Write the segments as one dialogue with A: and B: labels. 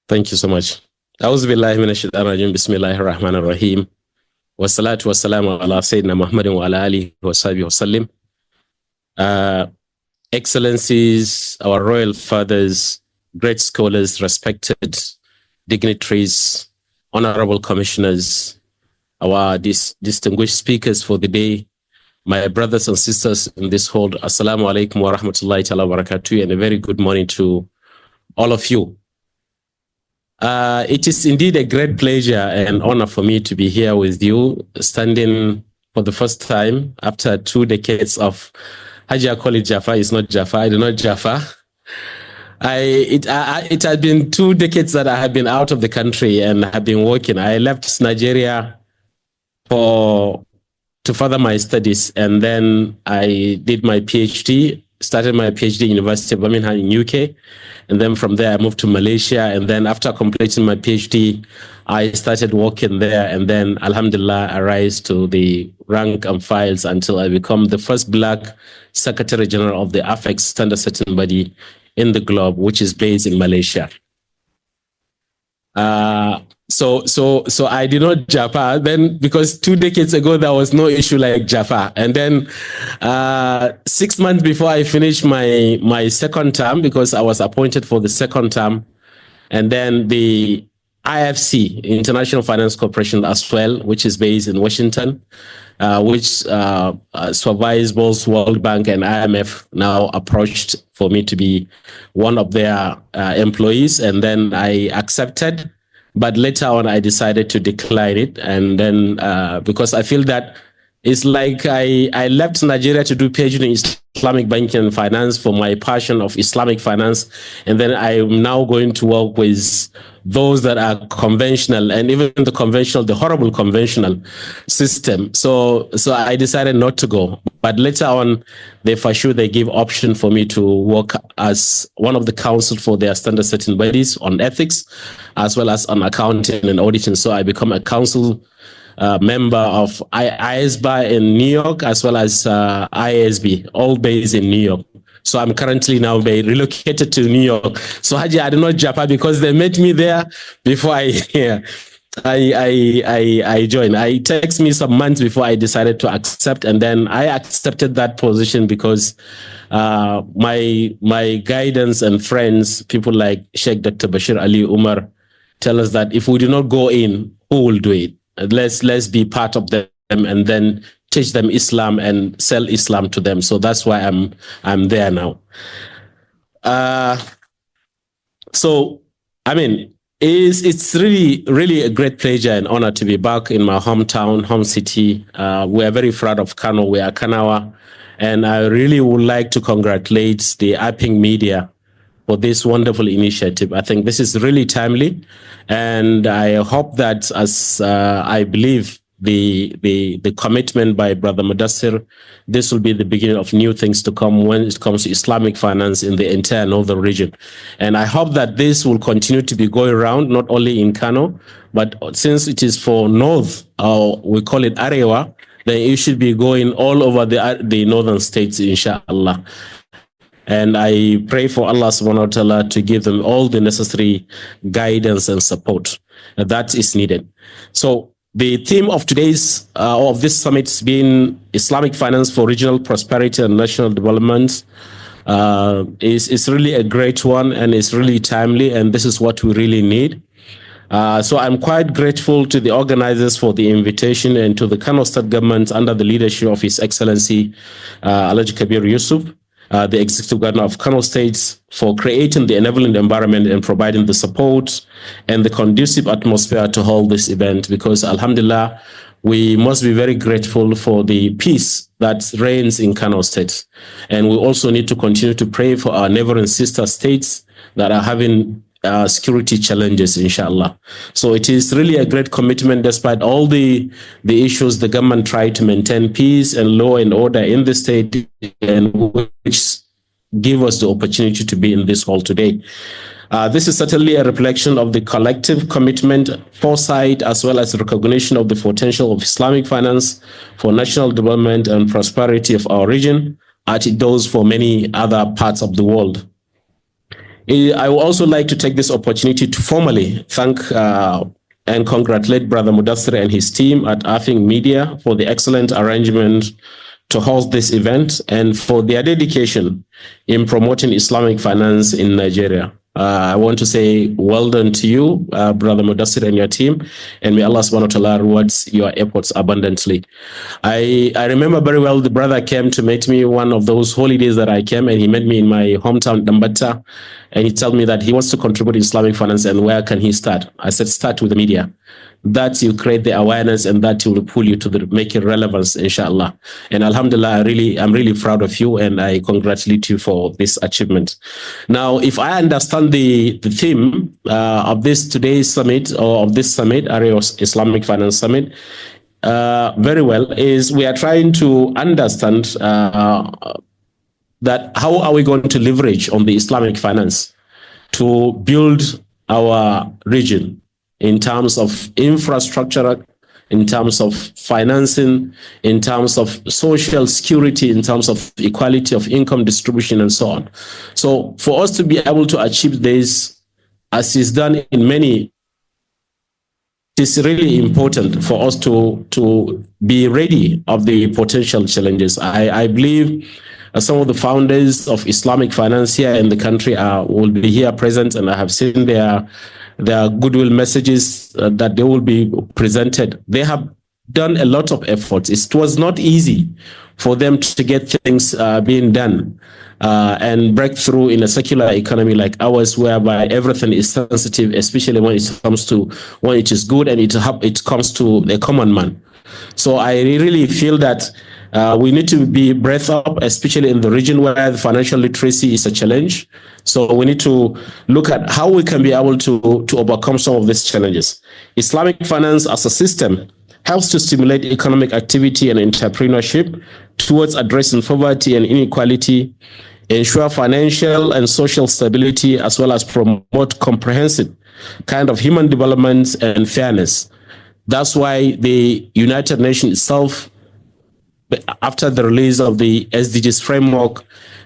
A: Thank you so much. A'udhu billahi minash shaitanir rajim. Bismillahir rahmanir rahim. Wassalatu wassalamu ala sayyidina Muhammadin wa ala alihi wa sahbihi wa sallim. Excellencies, our royal fathers, great scholars, respected dignitaries, honorable commissioners, our distinguished speakers for the day, my brothers and sisters in this hall, assalamu alaikum wa rahmatullahi ta'ala wa barakatuh, and a very good morning to all of you. It is indeed a great pleasure and honor for me to be here with you, standing for the first time after 2 decades of, Haji, I call it Jaffa, it's not Jaffa, I do not Jaffa. It had been 2 decades that I have been out of the country and have been working. I left Nigeria to further my studies, and then I did my PhD, started my PhD at University of Birmingham in UK, and then from there I moved to Malaysia, and then after completing my PhD, I started working there, and then Alhamdulillah, I rise to the rank and files until I become the first Black Secretary General of the AFEX standard setting body in the globe, which is based in Malaysia. So I did not Jaffa then, because 2 decades ago there was no issue like Jaffa, and then 6 months before I finished my second term, because I was appointed for the second term, and then the IFC, International Finance Corporation as well, which is based in Washington, which supervises both World Bank and IMF, now approached for me to be one of their employees, and then I accepted. But later on, I decided to decline it. And then because I feel that it's like I left Nigeria to do PhD in Islamic banking and finance for my passion of Islamic finance. And then I'm now going to work with those that are conventional, and even the horrible conventional system. So I decided not to go. But later on, they give option for me to work as one of the counsel for their standard setting bodies on ethics, as well as on accounting and auditing. So I become a council member of ISBA in New York, as well as ISB, all based in New York. So I'm currently now relocated to New York. So Haji, I did not Japan because they met me there before I joined. It takes me some months before I decided to accept, and then I accepted that position because my guidance and friends, people like Sheikh Dr. Bashir Ali Umar, tell us that if we do not go in, who will do it? Let's be part of them, and then teach them Islam and sell Islam to them. So that's why I'm there now. So I mean, it's really a great pleasure and honor to be back in my hometown, home city. We are very proud of Kano. We are Kanawa, and I really would like to congratulate the IPING media for this wonderful initiative. I think this is really timely, and I hope that, as I believe the commitment by Brother Mudassir, this will be the beginning of new things to come when it comes to Islamic finance in the entire northern region. And I hope that this will continue to be going around, not only in Kano, but since it is for North, or we call it Arewa, then it should be going all over the northern states, inshallah. And I pray for Allah subhanahu wa ta'ala to give them all the necessary guidance and support that is needed. So the theme of today's of this summit has been Islamic finance for regional prosperity and national development. Is really a great one, and it's really timely, and this is what we really need. So I'm quite grateful to the organizers for the invitation, and to the Kano State government under the leadership of His Excellency Alhaji Kabir Yusuf, the Executive Governor of Kano State, for creating the enabling environment and providing the support and the conducive atmosphere to hold this event, because Alhamdulillah, we must be very grateful for the peace that reigns in Kano State. And we also need to continue to pray for our neighboring sister states that are having security challenges, inshallah. So it is really a great commitment, despite all the issues. The government tried to maintain peace and law and order in the state, and which give us the opportunity to be in this hall today. This is certainly a reflection of the collective commitment, foresight, as well as recognition of the potential of Islamic finance for national development and prosperity of our region, as it does for many other parts of the world. I would also like to take this opportunity to formally thank and congratulate Brother Mudassir and his team at Afing Media for the excellent arrangement to host this event and for their dedication in promoting Islamic finance in Nigeria. I want to say well done to you, Brother Mudassir and your team, and may Allah subhanahu wa ta'ala rewards your efforts abundantly. I remember very well the brother came to meet me one of those holidays that I came, and he met me in my hometown, Danbatta, and he told me that he wants to contribute to Islamic finance and where can he start? I said, start with the media. That you create the awareness and that will pull you to make it relevance, inshallah. And alhamdulillah, I'm really proud of you and I congratulate you for this achievement. Now, if I understand the theme of today's summit or of this summit, Arewa Islamic Finance Summit, very well, is we are trying to understand that how are we going to leverage on the Islamic finance to build our region in terms of infrastructure, in terms of financing, in terms of social security, in terms of equality of income distribution, and so on. So for us to be able to achieve this, as is done in many, it is really important for us to be ready of the potential challenges. I believe some of the founders of Islamic finance here in the country will be here present, and I have seen their goodwill messages that they will be presented. They have done a lot of efforts. It was not easy for them to get things being done and break through in a secular economy like ours, whereby everything is sensitive, especially when it is good and it comes to the common man. So I really feel that we need to be breathed up, especially in the region where the financial literacy is a challenge. So we need to look at how we can be able to overcome some of these challenges. Islamic finance as a system helps to stimulate economic activity and entrepreneurship towards addressing poverty and inequality, ensure financial and social stability, as well as promote comprehensive kind of human development and fairness. That's why the United Nations itself, after the release of the SDGs framework,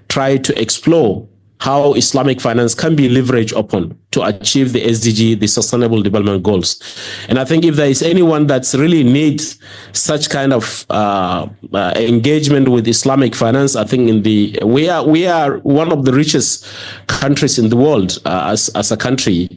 A: tried to explore how Islamic finance can be leveraged upon to achieve the SDG, the Sustainable Development Goals. And I think if there is anyone that's really needs such kind of engagement with Islamic finance, I think we are one of the richest countries in the world as a country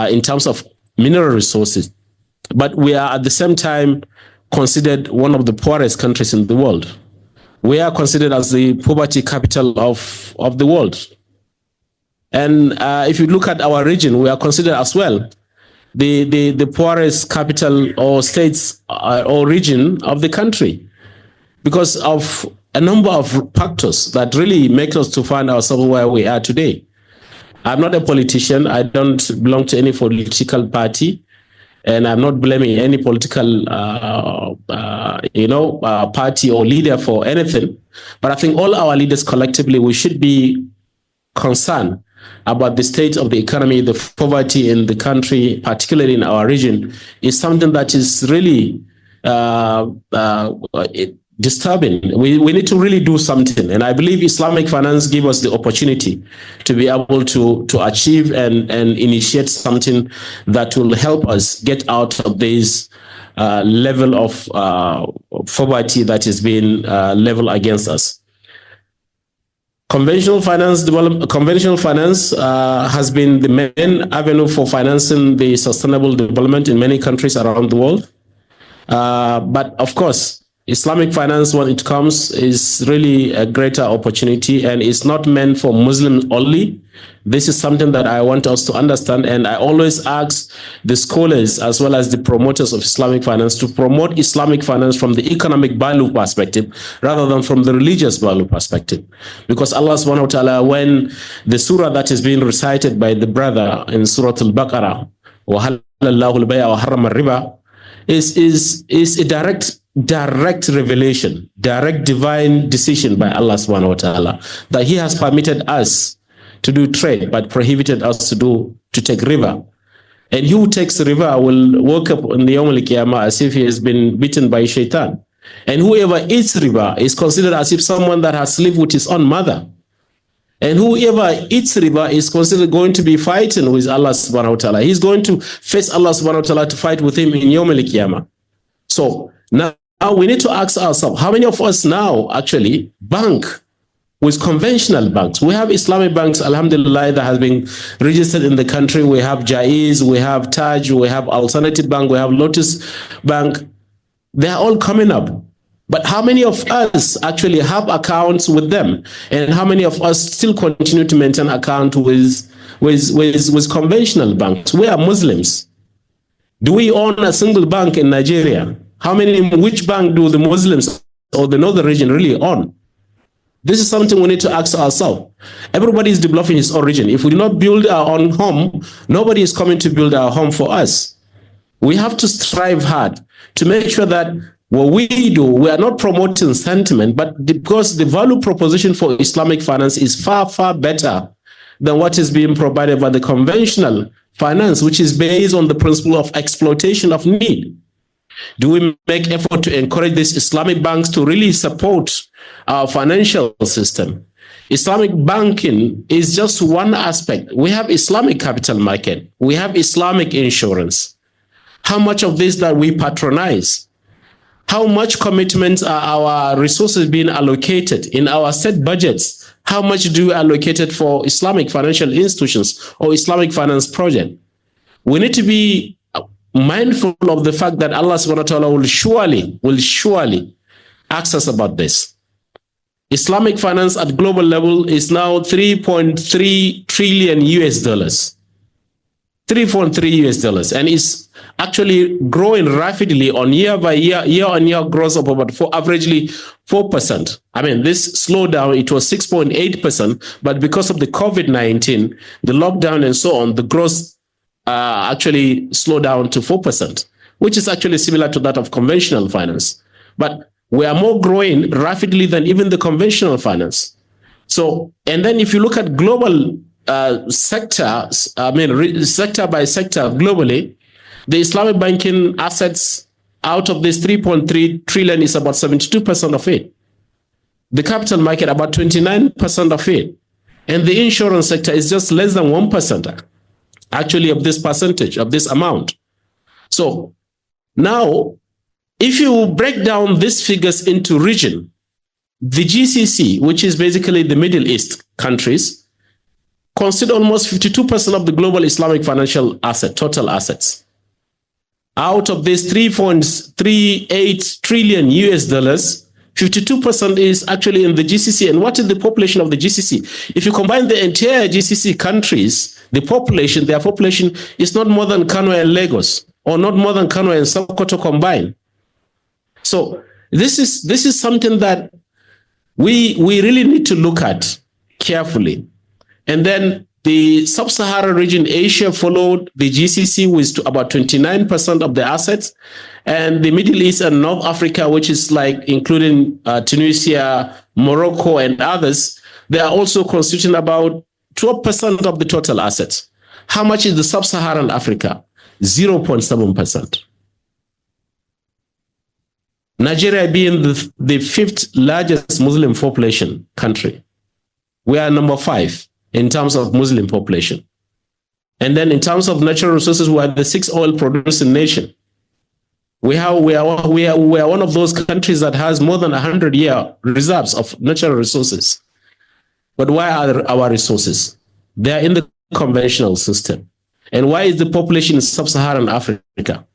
A: in terms of mineral resources. But we are at the same time considered one of the poorest countries in the world. We are considered as the poverty capital of the world. And if you look at our region, we are considered as well the poorest capital or states or region of the country because of a number of factors that really make us to find ourselves where we are today. I'm not a politician. I don't belong to any political party. And I'm not blaming any political, party or leader for anything. But I think all our leaders collectively, we should be concerned about the state of the economy, the poverty in the country, particularly in our region, is something that is really disturbing. We need to really do something. And I believe Islamic finance gives us the opportunity to be able to achieve and initiate something that will help us get out of this level of poverty that is being leveled against us. Conventional finance has been the main avenue for financing the sustainable development in many countries around the world. But of course, Islamic finance, when it comes, is really a greater opportunity, and it's not meant for Muslims only. This is something that I want us to understand, and I always ask the scholars as well as the promoters of Islamic finance to promote Islamic finance from the economic value perspective rather than from the religious value perspective. Because Allah subhanahu wa ta'ala, when the surah that is being recited by the brother in Surah Al-Baqarah, وَحَلَّ اللَّهُ الْبَيْعَ وَحَرَّمَ الرِّبَى, is a direct revelation, direct divine decision by Allah subhanahu wa ta'ala, that He has permitted us to do trade, but prohibited us to take riba. And he who takes riba will wake up in the Yawm al-Qiyamah as if he has been bitten by shaitan. And whoever eats riba is considered as if someone that has lived with his own mother. And whoever eats riba is considered going to be fighting with Allah subhanahu wa ta'ala. He's going to face Allah subhanahu wa ta'ala to fight with him in Yawm al-Qiyamah. So now we need to ask ourselves, how many of us now actually bank with conventional banks? We have Islamic banks, alhamdulillah, that has been registered in the country. We have Jaiz, we have Taj, we have Alternative Bank, we have Lotus Bank. They are all coming up. But how many of us actually have accounts with them? And how many of us still continue to maintain account with conventional banks? We are Muslims. Do we own a single bank in Nigeria? Which bank do the Muslims or the northern region really own? This is something we need to ask ourselves. Everybody is developing his own region. If we do not build our own home, nobody is coming to build our home for us. We have to strive hard to make sure that what we do, we are not promoting sentiment, but because the value proposition for Islamic finance is far, far better than what is being provided by the conventional finance, which is based on the principle of exploitation of need. Do we make effort to encourage these Islamic banks to really support our financial system? Islamic banking is just one aspect. We have Islamic capital market. We have Islamic insurance. How much of this that we patronize? How much commitments are our resources being allocated in our set budgets? How much do we allocate it for Islamic financial institutions or Islamic finance project? We need to be mindful of the fact that Allah subhanahu wa ta'ala will surely ask us about this. Islamic finance at global level is now 3.3 trillion US dollars. 3.3 US dollars, and is actually growing rapidly on year on year growth of about averagely 4%. I mean, this slowdown, it was 6.8%, but because of the COVID-19, the lockdown and so on, the growth actually slowed down to 4%, which is actually similar to that of conventional finance. But we are more growing rapidly than even the conventional finance. So, and then if you look at global sectors, sector by sector globally, the Islamic banking assets out of this 3.3 trillion is about 72% of it. The capital market, about 29% of it. And the insurance sector is just less than 1%. Actually of this percentage, of this amount. So now, if you break down these figures into region, the GCC, which is basically the Middle East countries, consider almost 52% of the global Islamic financial total assets. Out of this 3.38 trillion US dollars, 52% is actually in the GCC. And what is the population of the GCC? If you combine the entire GCC countries, their population is not more than Kano and Lagos, or not more than Kano and Sokoto combined. So this is something that we really need to look at carefully. And then the sub-Saharan region, Asia, followed the GCC with about 29% of the assets, and the Middle East and North Africa, which is like including Tunisia, Morocco, and others, they are also constituting about 12% of the total assets. How much is the sub-Saharan Africa? 0.7%. Nigeria being the fifth largest Muslim population country. We are number 5 in terms of Muslim population. And then in terms of natural resources, we are the 6th oil producing nation. We are one of those countries that has more than 100-year reserves of natural resources. But why are our resources? They are in the conventional system. And why is the population in sub-Saharan Africa?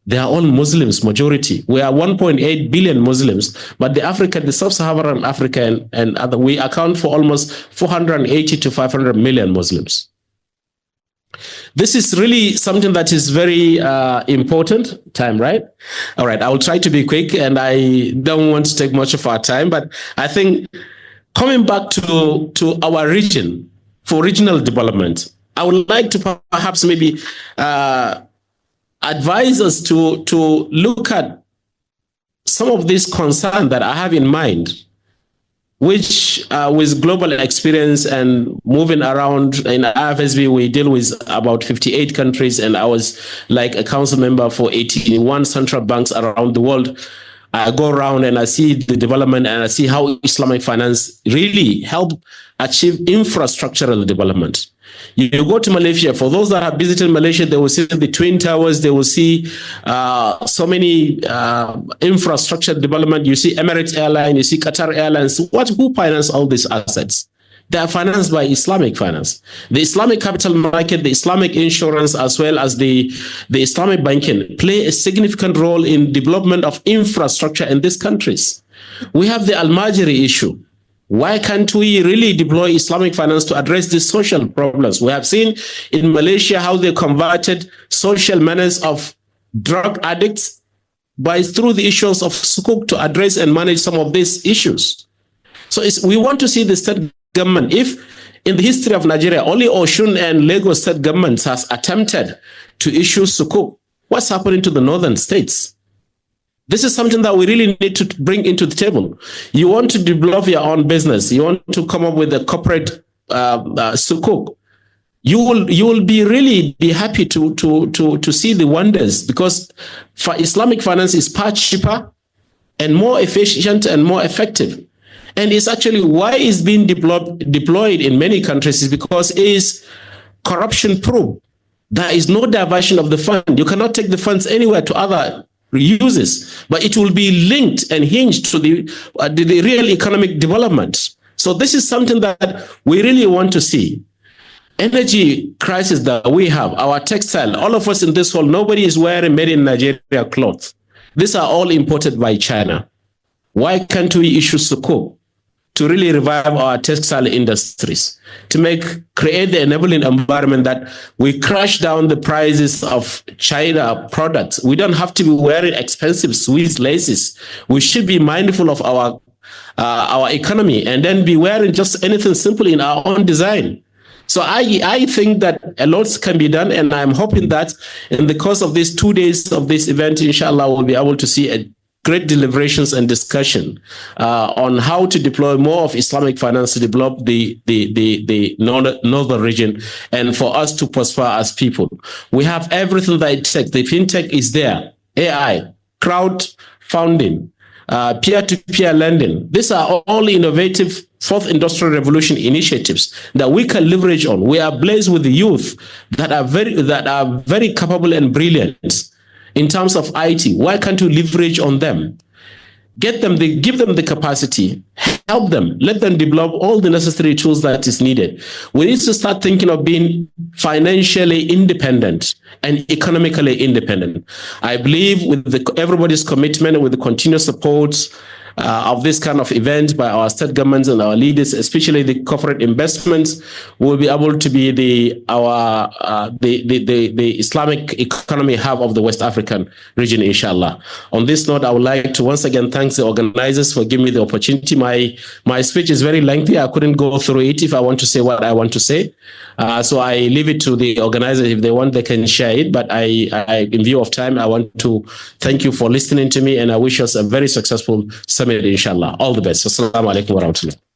A: They are all Muslims, majority. We are 1.8 billion Muslims, but the sub-Saharan Africa and other, we account for almost 480 to 500 million Muslims. This is really something that is very important. Time, right? All right, I will try to be quick, and I don't want to take much of our time, but I think coming back to our region, for regional development, I would like to perhaps maybe advise us to look at some of these concerns that I have in mind, which with global experience and moving around in IFSB, we deal with about 58 countries, and I was like a council member for 81 central banks around the world. I go around and I see the development and I see how Islamic finance really help achieve infrastructural development. You go to Malaysia, for those that have visited Malaysia, they will see the Twin Towers, they will see so many infrastructure development. You see Emirates Airline, you see Qatar Airlines. Who finance all these assets? They are financed by Islamic finance. The Islamic capital market, the Islamic insurance, as well as the Islamic banking play a significant role in development of infrastructure in these countries. We have the Al-Majiri issue. Why can't we really deploy Islamic finance to address these social problems? We have seen in Malaysia how they converted social menace of drug addicts through the issues of Sukuk to address and manage some of these issues. So we want to see the state government. If in the history of Nigeria, only Osun and Lagos state governments has attempted to issue Sukuk, what's happening to the northern states? This is something that we really need to bring into the table. You want to develop your own business. You want to come up with a corporate Sukuk. You will really be happy to see the wonders, because for Islamic finance is far cheaper and more efficient and more effective. And it's actually why it's being deployed in many countries is because it is corruption proof. There is no diversion of the fund. You cannot take the funds anywhere to other uses, but it will be linked and hinged to the real economic development. So this is something that we really want to see. Energy crisis that we have, our textile, all of us in this world, nobody is wearing made in Nigeria clothes. These are all imported by China. Why can't we issue Sukuk to really revive our textile industries, to create the enabling environment that we crash down the prices of China products? We don't have to be wearing expensive Swiss laces. We should be mindful of our economy and then be wearing just anything simple in our own design. So I think that a lot can be done, and I'm hoping that in the course of these 2 days of this event, inshallah, we'll be able to see a great deliberations and discussion on how to deploy more of Islamic finance to develop the northern region and for us to prosper as people. We have everything that it takes. The Fintech is there, AI, crowdfunding, peer-to-peer lending. These are all innovative fourth industrial revolution initiatives that we can leverage on. We are blessed with the youth that are very capable and brilliant in terms of IT. Why can't we leverage on them? Give them the capacity, help them, let them develop all the necessary tools that is needed. We need to start thinking of being financially independent and economically independent. I believe with everybody's commitment, with the continuous support of this kind of event by our state governments and our leaders, especially the corporate investments, will be able to be the Islamic economy hub of the West African region, inshallah. On this note, I would like to once again thank the organizers for giving me the opportunity. My speech is very lengthy. I couldn't go through it if I want to say what I want to say. So I leave it to the organizers. If they want, they can share it. But I in view of time, I want to thank you for listening to me, and I wish us a very successful summit, inshallah. All the best. Assalamu alaikum wa rahmatullah.